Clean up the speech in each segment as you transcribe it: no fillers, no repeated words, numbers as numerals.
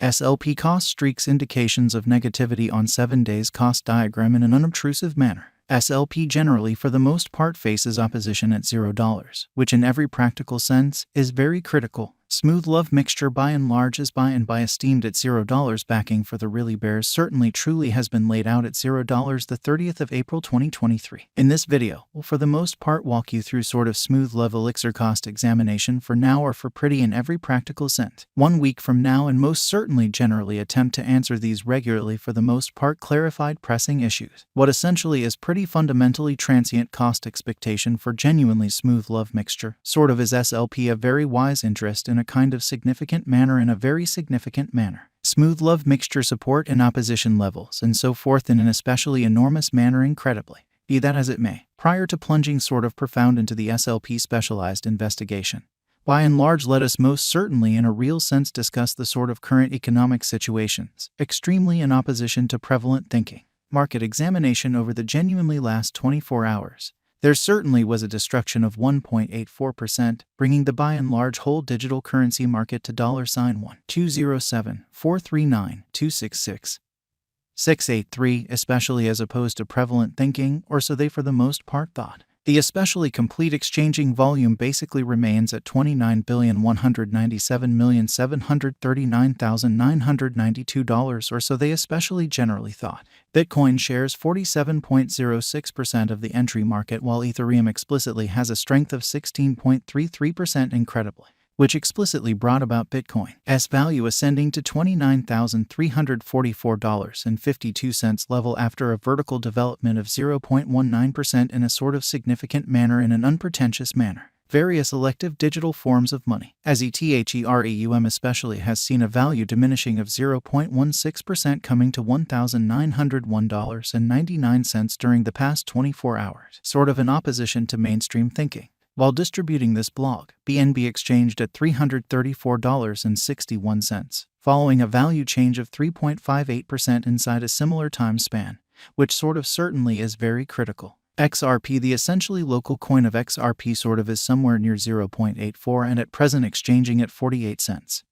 SLP cost streaks indications of negativity on 7 days cost diagram in an unobtrusive manner. SLP generally for the most part faces opposition at $0, which in every practical sense is very critical. Smooth love mixture by and large is buy and buy esteemed at $0. Backing for the really bears certainly truly has been laid out at $0 the 30th of April 2023. In this video, we'll for the most part walk you through sort of smooth love elixir cost examination for now or for pretty in every practical sense. 1 week from now and most certainly generally attempt to answer these regularly for the most part clarified pressing issues. What essentially is pretty fundamentally transient cost expectation for genuinely smooth love mixture, sort of is SLP a very wise interest in a kind of significant manner in a very significant manner. Smooth love mixture support and opposition levels and so forth in an especially enormous manner incredibly. Be that as it may, prior to plunging sort of profound into the SLP specialized investigation, by and large let us most certainly in a real sense discuss the sort of current economic situations, extremely in opposition to prevalent thinking. Market examination over the genuinely last 24 hours. There certainly was a destruction of 1.84%, bringing the by and large whole digital currency market to $1,207,439,266,683, especially as opposed to prevalent thinking, or so they for the most part thought. The especially complete exchanging volume basically remains at $29,197,739,992, or so they especially generally thought. Bitcoin shares 47.06% of the entry market, while Ethereum explicitly has a strength of 16.33% incredibly, which explicitly brought about Bitcoin's value ascending to $29,344.52 level after a vertical development of 0.19% in a sort of significant manner in an unpretentious manner. Various elective digital forms of money, as Ethereum especially, has seen a value diminishing of 0.16% coming to $1,901.99 during the past 24 hours, sort of in opposition to mainstream thinking. While distributing this blog, BNB exchanged at $334.61, following a value change of 3.58% inside a similar time span, which sort of certainly is very critical. XRP, the essentially local coin of XRP, sort of is somewhere near 0.84 and at present exchanging at 48 cents.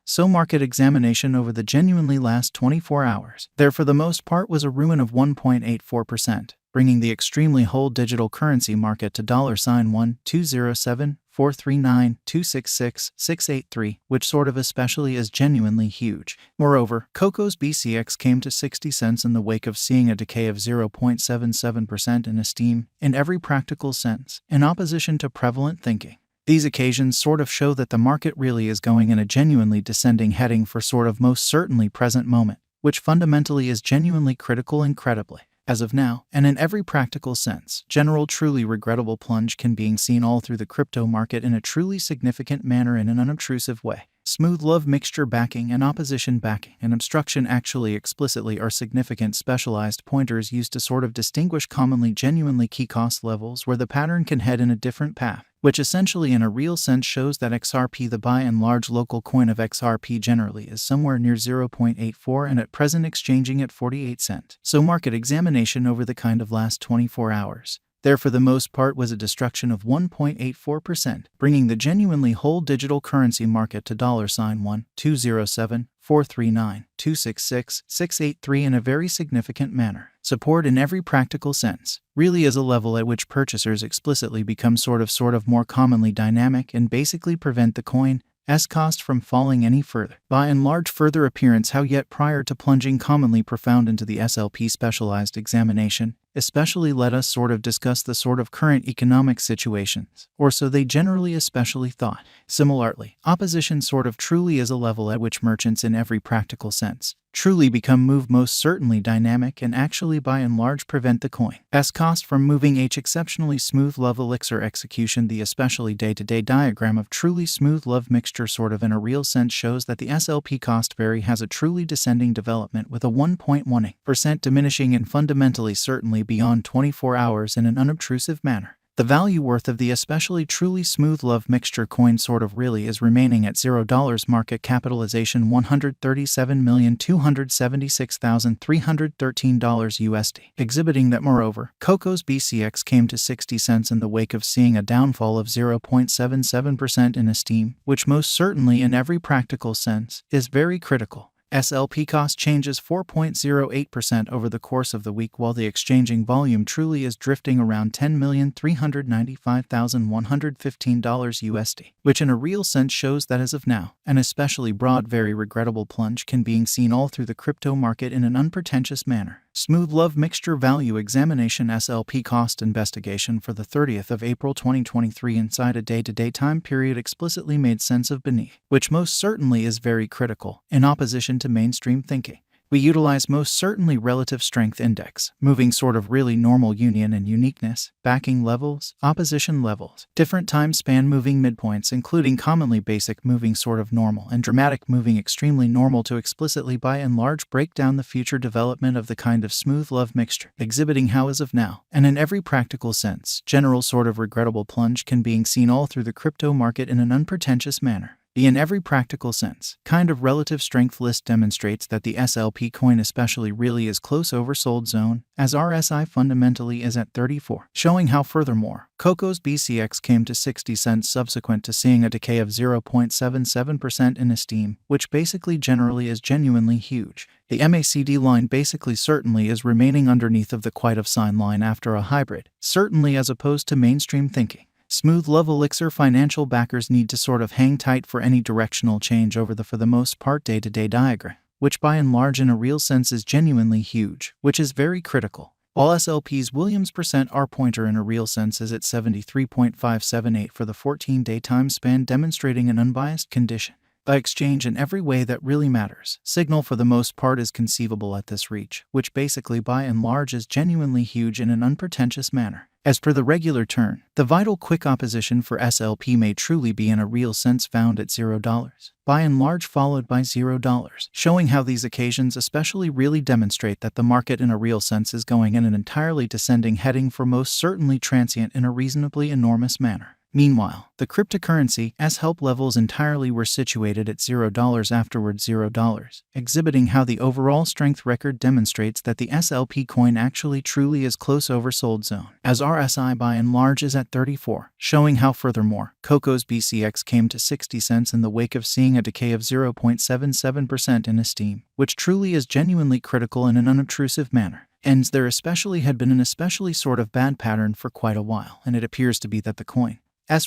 So market examination over the genuinely last 24 hours, there for the most part was a ruin of 1.84%. Bringing the extremely whole digital currency market to $1,207,439,266,683, which sort of especially is genuinely huge. Moreover, Coco's BCX came to 60 cents in the wake of seeing a decay of 0.77% in esteem, in every practical sense, in opposition to prevalent thinking. These occasions sort of show that the market really is going in a genuinely descending heading for sort of most certainly present moment, which fundamentally is genuinely critical incredibly. As of now, and in every practical sense, general truly regrettable plunge can be seen all through the crypto market in a truly significant manner in an unobtrusive way. Smooth love mixture backing and opposition backing and obstruction actually explicitly are significant specialized pointers used to sort of distinguish commonly genuinely key cost levels where the pattern can head in a different path, which essentially in a real sense shows that XRP, the by and large local coin of XRP, generally is somewhere near 0.84 and at present exchanging at 48 cents. So market examination over the kind of last 24 hours. There for the most part was a destruction of 1.84%, bringing the genuinely whole digital currency market to $1,207,439,266,683 in a very significant manner. Support in every practical sense really is a level at which purchasers explicitly become sort of more commonly dynamic and basically prevent the coin's cost from falling any further. By and large further appearance how yet prior to plunging commonly profound into the SLP specialized examination, especially let us sort of discuss the sort of current economic situations, or so they generally especially thought. Similarly, opposition sort of truly is a level at which merchants in every practical sense truly become most certainly dynamic and actually by and large prevent the coin's cost from moving. Exceptionally smooth love elixir execution, the especially day-to-day diagram of truly smooth love mixture sort of in a real sense shows that the SLP cost vary has a truly descending development with a 1.18% diminishing and fundamentally certainly beyond 24 hours in an unobtrusive manner. The value worth of the especially truly smooth love mixture coin sort of really is remaining at $0. Market capitalization $137,276,313 USD, exhibiting that moreover, Coco's BCX came to 60 cents in the wake of seeing a downfall of 0.77% in esteem, which most certainly in every practical sense is very critical. SLP cost changes 4.08% over the course of the week, while the exchanging volume truly is drifting around $10,395,115 USD, which in a real sense shows that as of now, an especially broad, very regrettable plunge can be seen all through the crypto market in an unpretentious manner. Smooth love mixture value examination SLP cost investigation for the 30th of April 2023 inside a day-to-day time period explicitly made sense of beneath, which most certainly is very critical, in opposition to mainstream thinking. We utilize most certainly relative strength index, moving sort of really normal union and uniqueness, backing levels, opposition levels, different time span moving midpoints including commonly basic moving sort of normal and dramatic moving extremely normal to explicitly by and large break down the future development of the kind of smooth love mixture, exhibiting how as of now, and in every practical sense, general sort of regrettable plunge can be seen all through the crypto market in an unpretentious manner. In every practical sense, kind of relative strength list demonstrates that the SLP coin especially really is close oversold zone, as RSI fundamentally is at 34, showing how furthermore, Coco's BCX came to 60 cents subsequent to seeing a decay of 0.77% in esteem, which basically generally is genuinely huge. The MACD line basically certainly is remaining underneath of the quite of sign line after a hybrid, certainly as opposed to mainstream thinking. Smooth love elixir financial backers need to sort of hang tight for any directional change over the for the most part day-to-day diagram, which by and large in a real sense is genuinely huge, which is very critical. All SLP's Williams % R pointer in a real sense is at 73.578 for the 14-day time span, demonstrating an unbiased condition. The exchange in every way that really matters. Signal for the most part is conceivable at this reach, which basically by and large is genuinely huge in an unpretentious manner. As per the regular turn, the vital quick opposition for SLP may truly be in a real sense found at $0, by and large followed by $0, showing how these occasions especially really demonstrate that the market in a real sense is going in an entirely descending heading for most certainly transient in a reasonably enormous manner. Meanwhile, the cryptocurrency help levels entirely were situated at $0 afterward $0, exhibiting how the overall strength record demonstrates that the SLP coin actually truly is close oversold zone, as RSI by and large is at 34, showing how furthermore, Coco's BCX came to 60 cents in the wake of seeing a decay of 0.77% in esteem, which truly is genuinely critical in an unobtrusive manner. Ends there especially had been an especially sort of bad pattern for quite a while, and it appears to be that the coin's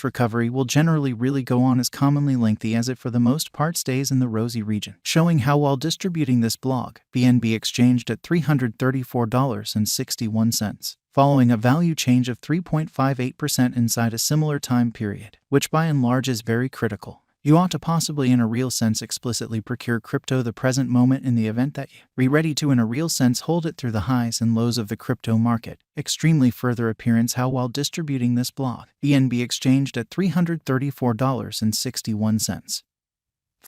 recovery will generally really go on as commonly lengthy as it for the most part stays in the rosy region, showing how while distributing this blog, BNB exchanged at $334.61, following a value change of 3.58% inside a similar time period, which by and large is very critical. You ought to possibly in a real sense explicitly procure crypto the present moment in the event that you be ready to in a real sense hold it through the highs and lows of the crypto market. Extremely further appearance how while distributing this blog, BNB exchanged at $334.61,